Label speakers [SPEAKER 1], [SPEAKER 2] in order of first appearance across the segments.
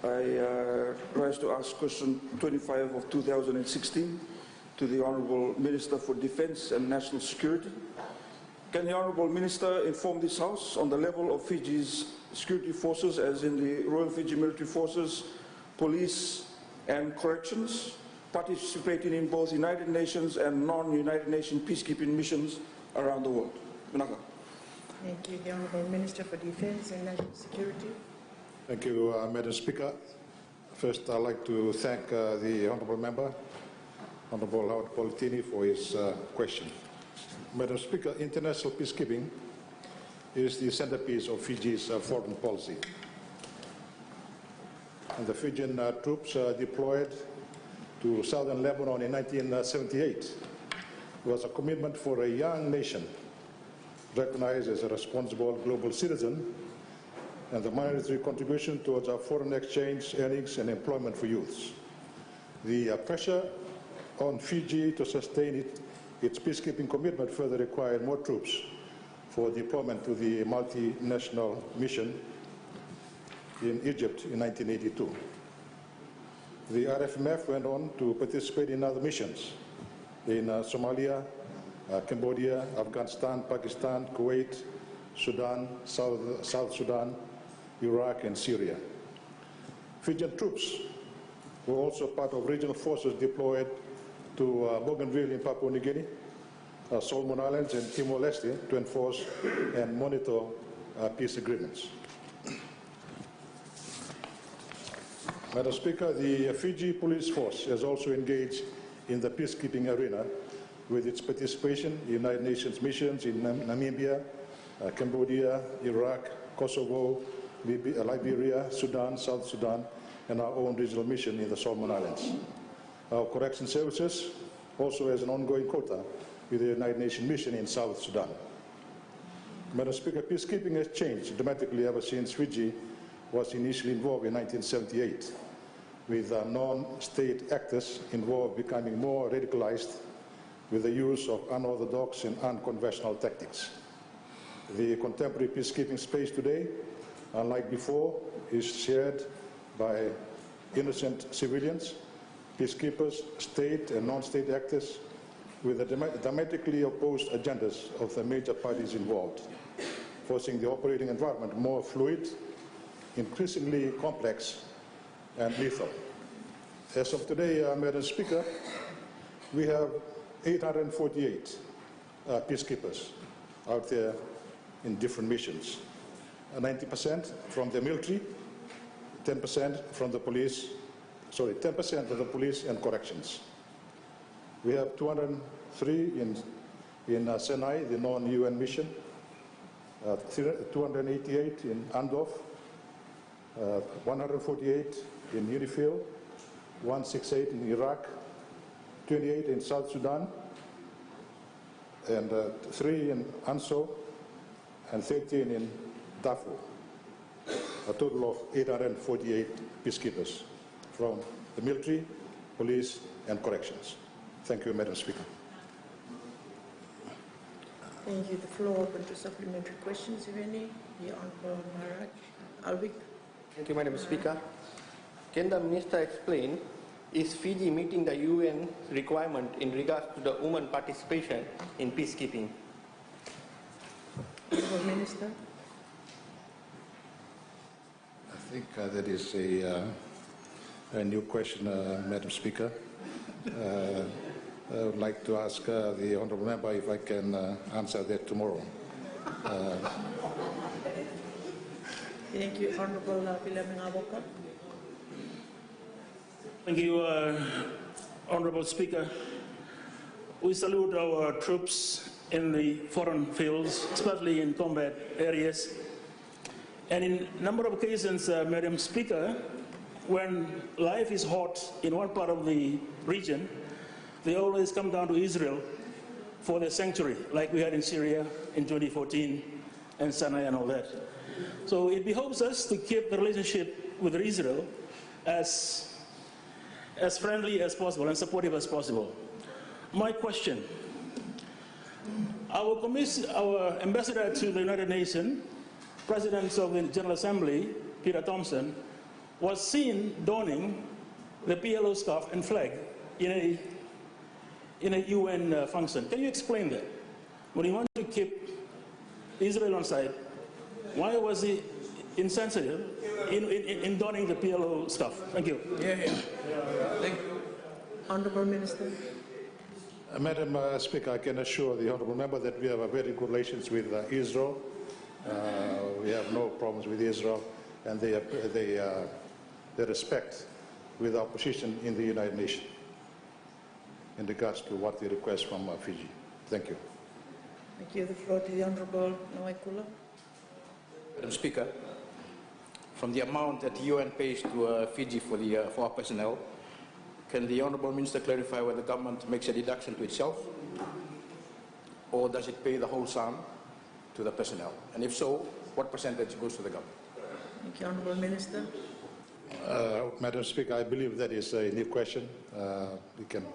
[SPEAKER 1] I rise to ask question 25 of 2016 to the Honourable Minister for Defence and National Security. Can the Honourable Minister inform this House on the level of Fiji's security forces, as in the Royal Fiji Military Forces, police and corrections, participating in both United Nations and non-United Nations peacekeeping missions around the world? Minaka.
[SPEAKER 2] Thank you, the Honourable Minister for Defence and National Security.
[SPEAKER 3] Thank you, Madam Speaker. First, I'd like to thank the Honourable Member, Honourable Howard Politini, for his question. Madam Speaker, international peacekeeping is the centerpiece of Fiji's foreign policy. And the Fijian troops deployed to southern Lebanon in 1978 was a commitment for a young nation recognized as a responsible global citizen, and the monetary contribution towards our foreign exchange earnings and employment for youths. The pressure on Fiji to sustain its peacekeeping commitment further required more troops for deployment to the multinational mission in Egypt in 1982. The RFMF went on to participate in other missions in Somalia, Cambodia, Afghanistan, Pakistan, Kuwait, Sudan, South Sudan, Iraq and Syria. Fijian troops were also part of regional forces deployed to Bougainville in Papua New Guinea, Solomon Islands and Timor-Leste to enforce and monitor peace agreements. Madam Speaker, the Fiji Police Force has also engaged in the peacekeeping arena with its participation in United Nations missions in Namibia, Cambodia, Iraq, Kosovo, Liberia, Sudan, South Sudan, and our own regional mission in the Solomon Islands. Our correction services also has an ongoing quota with the United Nations mission in South Sudan. Madam Speaker, peacekeeping has changed dramatically ever since Fiji was initially involved in 1978, with non-state actors involved becoming more radicalized with the use of unorthodox and unconventional tactics. The contemporary peacekeeping space today, unlike before, is shared by innocent civilians, peacekeepers, state and non-state actors, with the dramatically opposed agendas of the major parties involved, forcing the operating environment more fluid, increasingly complex and lethal. As of today, Madam Speaker, we have 848 peacekeepers out there in different missions. 90% from the military, 10% from the police, 10% from the police and corrections. We have 203 in Senai, the non-UN mission, 288 in Andov, 148 in UNIFIL, 168 in Iraq, 28 in South Sudan, and 3 in ANSO, and 13 in Darfur. A total of 848 peacekeepers from the military, police, and corrections. Thank you, Madam Speaker.
[SPEAKER 2] Thank you. The floor open to supplementary questions, if any. The Honourable Maharaj Alvik.
[SPEAKER 4] Thank you, Madam Speaker. Can the Minister explain, is Fiji meeting the UN requirement in regards to the women participation in peacekeeping?
[SPEAKER 2] Honourable Minister.
[SPEAKER 3] I think that is a new question, Madam Speaker. I would like to ask the Honourable Member if I can answer that tomorrow.
[SPEAKER 2] Thank you, Honourable Philemon.
[SPEAKER 5] Thank you, Honourable Speaker. We salute our troops in the foreign fields, especially in combat areas. And in a number of occasions, Madam Speaker, when life is hot in one part of the region, they always come down to Israel for their sanctuary, like we had in Syria in 2014 and Sinai and all that. So it behoves us to keep the relationship with Israel as friendly as possible and supportive as possible. My question, our ambassador to the United Nations, President of the General Assembly, Peter Thompson, was seen donning the PLO scarf and flag in a UN function. Can you explain that? When he wanted to keep Israel on side, why was he insensitive in donning the PLO scarf? Thank you.
[SPEAKER 2] Thank you. Honourable Minister.
[SPEAKER 3] Madam Speaker, I can assure the Honourable Member that we have a very good relations with Israel. We have no problems with Israel, and they respect with our position in the United Nations in regards to what they request from Fiji. Thank you.
[SPEAKER 2] I give the floor to the Honourable Inoke Kubuabola.
[SPEAKER 6] Madam Speaker, from the amount that the UN pays to Fiji for our personnel, can the Honourable Minister clarify whether the government makes a deduction to itself, or does it pay the whole sum to the personnel? And if so, what percentage goes to the government?
[SPEAKER 2] Thank you, Honourable Minister.
[SPEAKER 3] Madam Speaker, I believe that is a new question. We can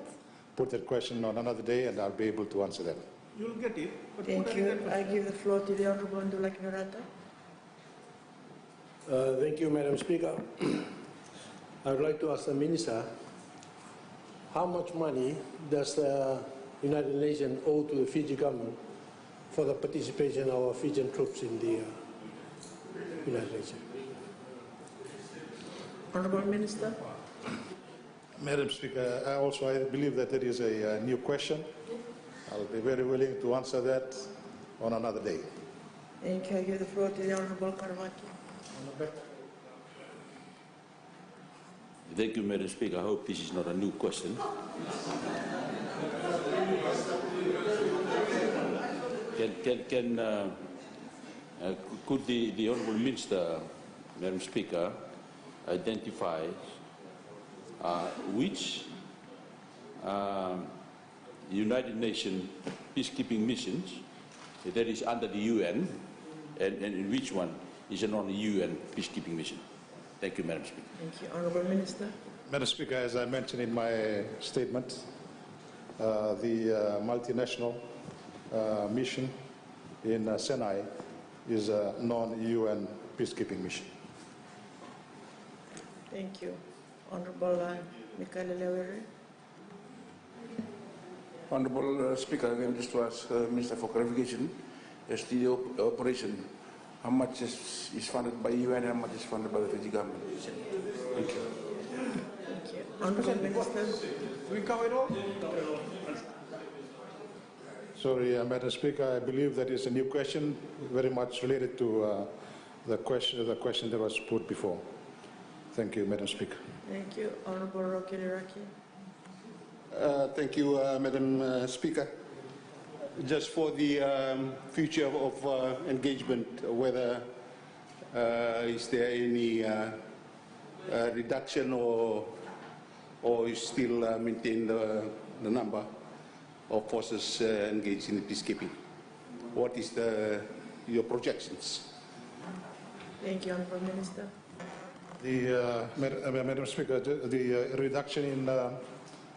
[SPEAKER 3] put that question on another day, and I'll be able to answer that.
[SPEAKER 5] You'll get it.
[SPEAKER 2] Thank you. I give the floor to the Honourable Ndula Kinorata.
[SPEAKER 7] Thank you, Madam Speaker. I would like to ask the Minister, how much money does the United Nations owe to the Fiji government for the participation of our Fijian troops in the United Nations?
[SPEAKER 2] Honourable Minister.
[SPEAKER 3] Madam Speaker, I believe that it is a new question. I'll be very willing to answer that on another day.
[SPEAKER 2] Thank you. I give the floor to the Honourable Karwaki.
[SPEAKER 8] Thank you, Madam Speaker. I hope this is not a new question. Could the Honourable Minister, Madam Speaker, identify which United Nations peacekeeping missions that is under the UN and which one is a non-UN peacekeeping mission? Thank you, Madam Speaker.
[SPEAKER 2] Thank you. Honourable Minister.
[SPEAKER 3] Madam Speaker, as I mentioned in my statement, the multinational mission in Sinai is a non-UN peacekeeping mission.
[SPEAKER 2] Thank you. Honourable Michael Lewere.
[SPEAKER 9] Honourable Speaker, again, just to ask Minister for clarification, as to the operation, how much is funded by UN and how much is funded by the Fiji government? Thank you.
[SPEAKER 2] Thank you. Honourable Minister.
[SPEAKER 9] We cover it all?
[SPEAKER 3] Sorry, Madam Speaker, I believe that is a new question, very much related to the question that was put before. Thank you, Madam Speaker.
[SPEAKER 2] Thank you. Honourable Rocky Liraki.
[SPEAKER 10] Thank you, Madam Speaker. Just for the future of engagement, whether is there any reduction or you still maintain the number of forces engaged in peacekeeping? What is your projections?
[SPEAKER 2] Thank you, Honourable Minister.
[SPEAKER 3] Madam Speaker, the reduction in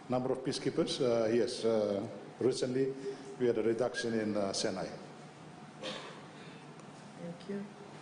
[SPEAKER 3] number of peacekeepers, yes. Recently, we had a reduction in Sinai.
[SPEAKER 2] Thank you.